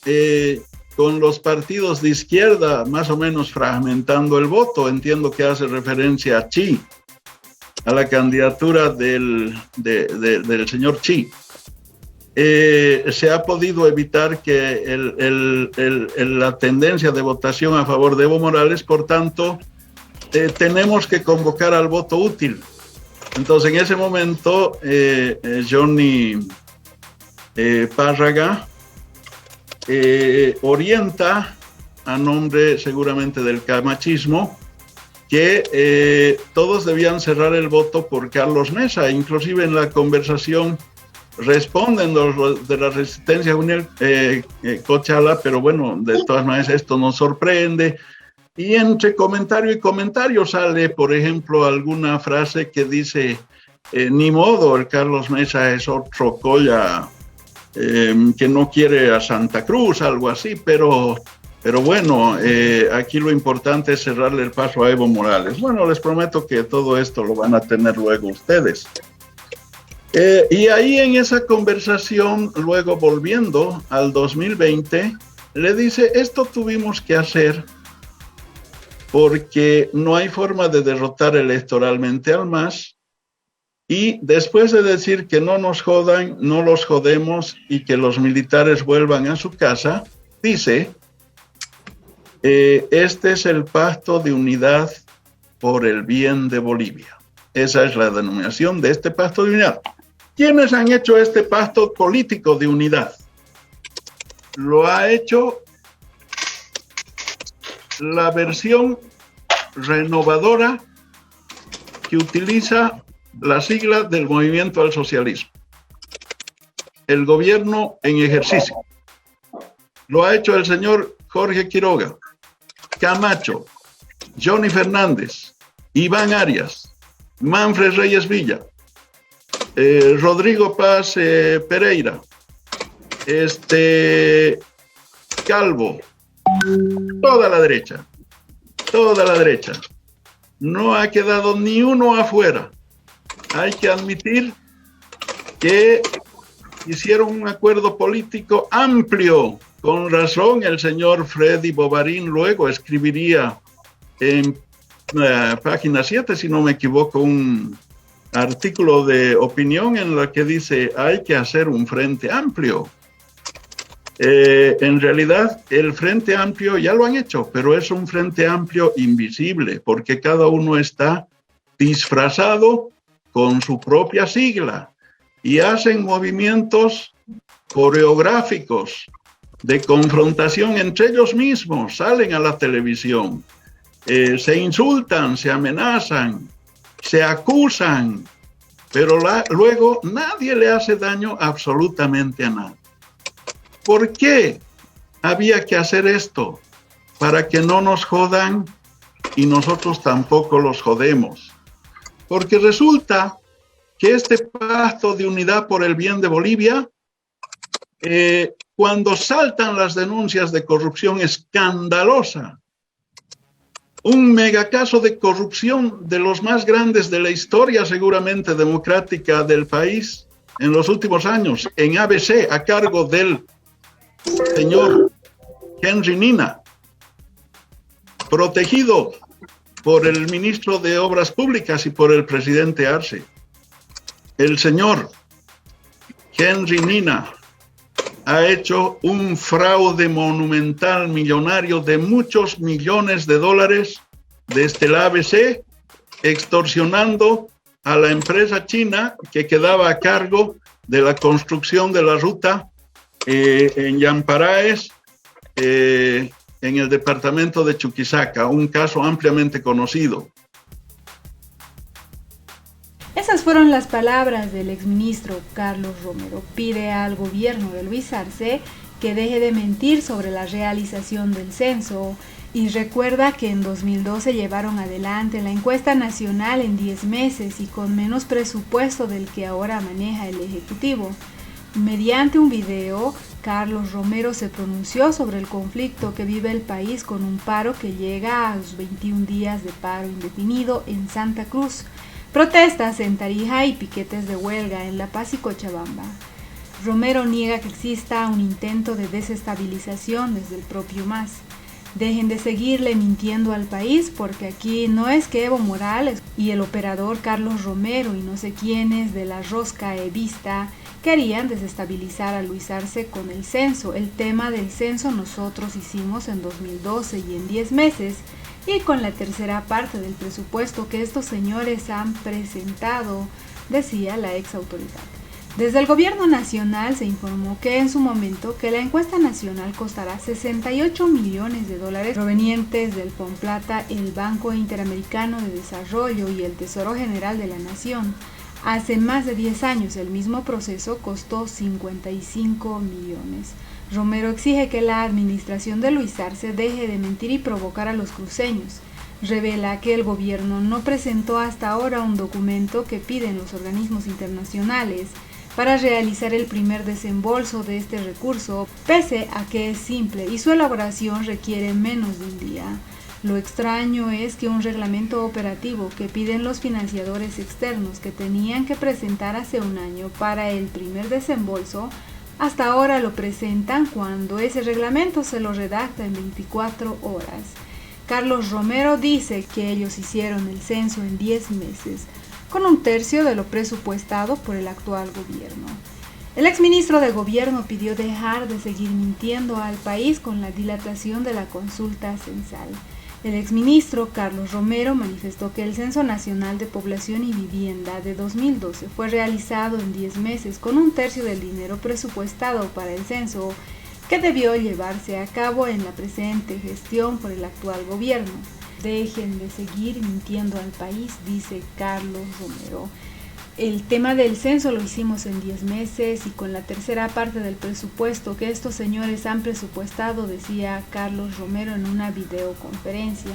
con los partidos de izquierda más o menos fragmentando el voto, entiendo que hace referencia a Chi, a la candidatura del señor Chi. se ha podido evitar que la tendencia de votación a favor de Evo Morales. Por tanto, tenemos que convocar al voto útil. Entonces, en ese momento, Johnny Párraga orienta, a nombre seguramente del camachismo, que todos debían cerrar el voto por Carlos Mesa. Inclusive en la conversación responden los de la Resistencia Unión Cochala, pero bueno, de todas maneras esto nos sorprende. Y entre comentario y comentario sale, por ejemplo, alguna frase que dice, ni modo, el Carlos Mesa es otro colla que no quiere a Santa Cruz, algo así, pero bueno, aquí lo importante es cerrarle el paso a Evo Morales. Bueno, les prometo que todo esto lo van a tener luego ustedes. Y ahí en esa conversación, luego volviendo al 2020, le dice, esto tuvimos que hacer porque no hay forma de derrotar electoralmente al MAS, y después de decir que no nos jodan, no los jodemos y que los militares vuelvan a su casa, dice, este es el pacto de unidad por el bien de Bolivia. Esa es la denominación de este pacto de unidad. ¿Quiénes han hecho este pacto político de unidad? Lo ha hecho la versión renovadora que utiliza la sigla del Movimiento al Socialismo. El gobierno en ejercicio. Lo ha hecho el señor Jorge Quiroga, Camacho, Johnny Fernández, Iván Arias, Manfred Reyes Villa, Rodrigo Paz Pereira, Calvo, toda la derecha. No ha quedado ni uno afuera. Hay que admitir que hicieron un acuerdo político amplio. Con razón, el señor Freddy Bovarín luego escribiría en página 7, si no me equivoco, un artículo de opinión en la que dice hay que hacer un frente amplio. En realidad, el Frente Amplio ya lo han hecho, pero es un Frente Amplio invisible, porque cada uno está disfrazado con su propia sigla y hacen movimientos coreográficos de confrontación entre ellos mismos, salen a la televisión, se insultan, se amenazan, se acusan, pero luego nadie le hace daño absolutamente a nadie. ¿Por qué había que hacer esto? Para que no nos jodan y nosotros tampoco los jodemos. Porque resulta que este pacto de unidad por el bien de Bolivia, cuando saltan las denuncias de corrupción escandalosa, un megacaso de corrupción de los más grandes de la historia seguramente democrática del país en los últimos años, en ABC, a cargo del señor Henry Nina, protegido por el ministro de Obras Públicas y por el presidente Arce. El señor Henry Nina ha hecho un fraude monumental millonario de muchos millones de dólares desde el ABC, extorsionando a la empresa china que quedaba a cargo de la construcción de la ruta en Yamparaes, en el departamento de Chuquisaca, un caso ampliamente conocido. Esas fueron las palabras del exministro Carlos Romero. Pide al gobierno de Luis Arce que deje de mentir sobre la realización del censo y recuerda que en 2012 llevaron adelante la encuesta nacional en 10 meses y con menos presupuesto del que ahora maneja el Ejecutivo. Mediante un video, Carlos Romero se pronunció sobre el conflicto que vive el país con un paro que llega a los 21 días de paro indefinido en Santa Cruz, protestas en Tarija y piquetes de huelga en La Paz y Cochabamba. Romero niega que exista un intento de desestabilización desde el propio MAS. Dejen de seguirle mintiendo al país porque aquí no es que Evo Morales y el operador Carlos Romero y no sé quiénes de la rosca evista querían desestabilizar a Luis Arce con el censo. El tema del censo nosotros hicimos en 2012 y en 10 meses, y con la tercera parte del presupuesto que estos señores han presentado, decía la ex autoridad. Desde el gobierno nacional se informó que en su momento que la encuesta nacional costará 68 millones de dólares provenientes del Fomplata, el Banco Interamericano de Desarrollo y el Tesoro General de la Nación. Hace más de 10 años el mismo proceso costó 55 millones. Romero exige que la administración de Luis Arce deje de mentir y provocar a los cruceños. Revela que el gobierno no presentó hasta ahora un documento que piden los organismos internacionales para realizar el primer desembolso de este recurso, pese a que es simple y su elaboración requiere menos de un día. Lo extraño es que un reglamento operativo que piden los financiadores externos que tenían que presentar hace un año para el primer desembolso, hasta ahora lo presentan cuando ese reglamento se lo redacta en 24 horas. Carlos Romero dice que ellos hicieron el censo en 10 meses, con un tercio de lo presupuestado por el actual gobierno. El exministro de Gobierno pidió dejar de seguir mintiendo al país con la dilatación de la consulta censal. El exministro Carlos Romero manifestó que el Censo Nacional de Población y Vivienda de 2012 fue realizado en 10 meses con un tercio del dinero presupuestado para el censo que debió llevarse a cabo en la presente gestión por el actual gobierno. Dejen de seguir mintiendo al país, dice Carlos Romero. El tema del censo lo hicimos en 10 meses y con la tercera parte del presupuesto que estos señores han presupuestado, decía Carlos Romero en una videoconferencia.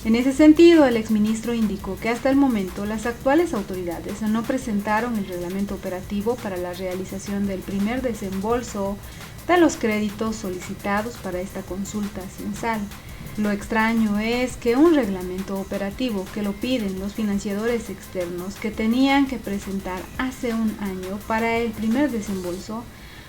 En ese sentido, el exministro indicó que hasta el momento las actuales autoridades no presentaron el reglamento operativo para la realización del primer desembolso de los créditos solicitados para esta consulta censal. Lo extraño es que un reglamento operativo que lo piden los financiadores externos que tenían que presentar hace un año para el primer desembolso,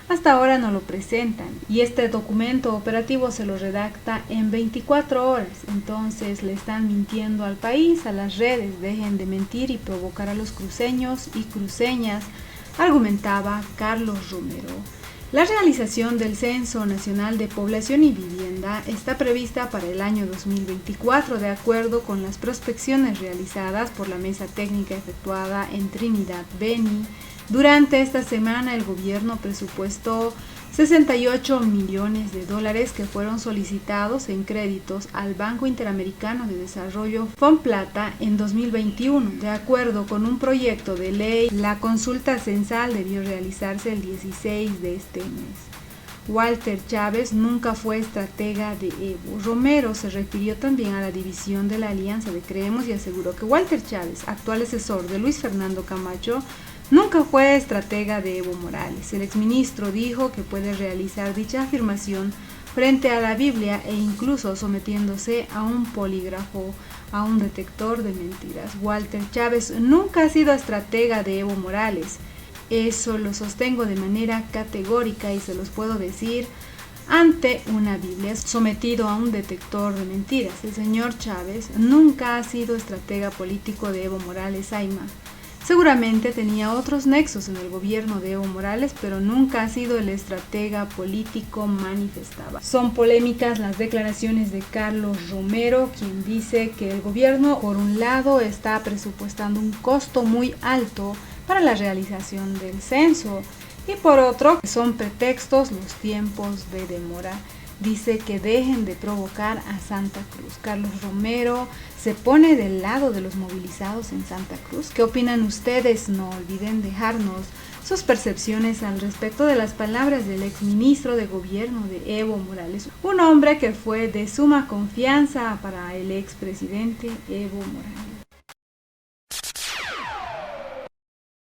hasta ahora no lo presentan y este documento operativo se lo redacta en 24 horas. Entonces le están mintiendo al país, a las redes. Dejen de mentir y provocar a los cruceños y cruceñas, argumentaba Carlos Romero. La realización del Censo Nacional de Población y Vivienda está prevista para el año 2024 de acuerdo con las prospecciones realizadas por la mesa técnica efectuada en Trinidad Beni. Durante esta semana el gobierno presupuestó 68 millones de dólares que fueron solicitados en créditos al Banco Interamericano de Desarrollo Fomplata en 2021. De acuerdo con un proyecto de ley, la consulta censal debió realizarse el 16 de este mes. Walter Chávez nunca fue estratega de Evo. Romero se refirió también a la división de la Alianza de Creemos y aseguró que Walter Chávez, actual asesor de Luis Fernando Camacho, nunca fue estratega de Evo Morales. El exministro dijo que puede realizar dicha afirmación frente a la Biblia e incluso sometiéndose a un polígrafo, a un detector de mentiras. Walter Chávez nunca ha sido estratega de Evo Morales. Eso lo sostengo de manera categórica y se los puedo decir ante una Biblia, sometido a un detector de mentiras. El señor Chávez nunca ha sido estratega político de Evo Morales Ayma. Seguramente tenía otros nexos en el gobierno de Evo Morales, pero nunca ha sido el estratega político, manifestaba. Son polémicas las declaraciones de Carlos Romero, quien dice que el gobierno, por un lado, está presupuestando un costo muy alto para la realización del censo y por otro, son pretextos los tiempos de demora. Dice que dejen de provocar a Santa Cruz. Carlos Romero se pone del lado de los movilizados en Santa Cruz. ¿Qué opinan ustedes? No olviden dejarnos sus percepciones al respecto de las palabras del exministro de Gobierno de Evo Morales, un hombre que fue de suma confianza para el expresidente Evo Morales.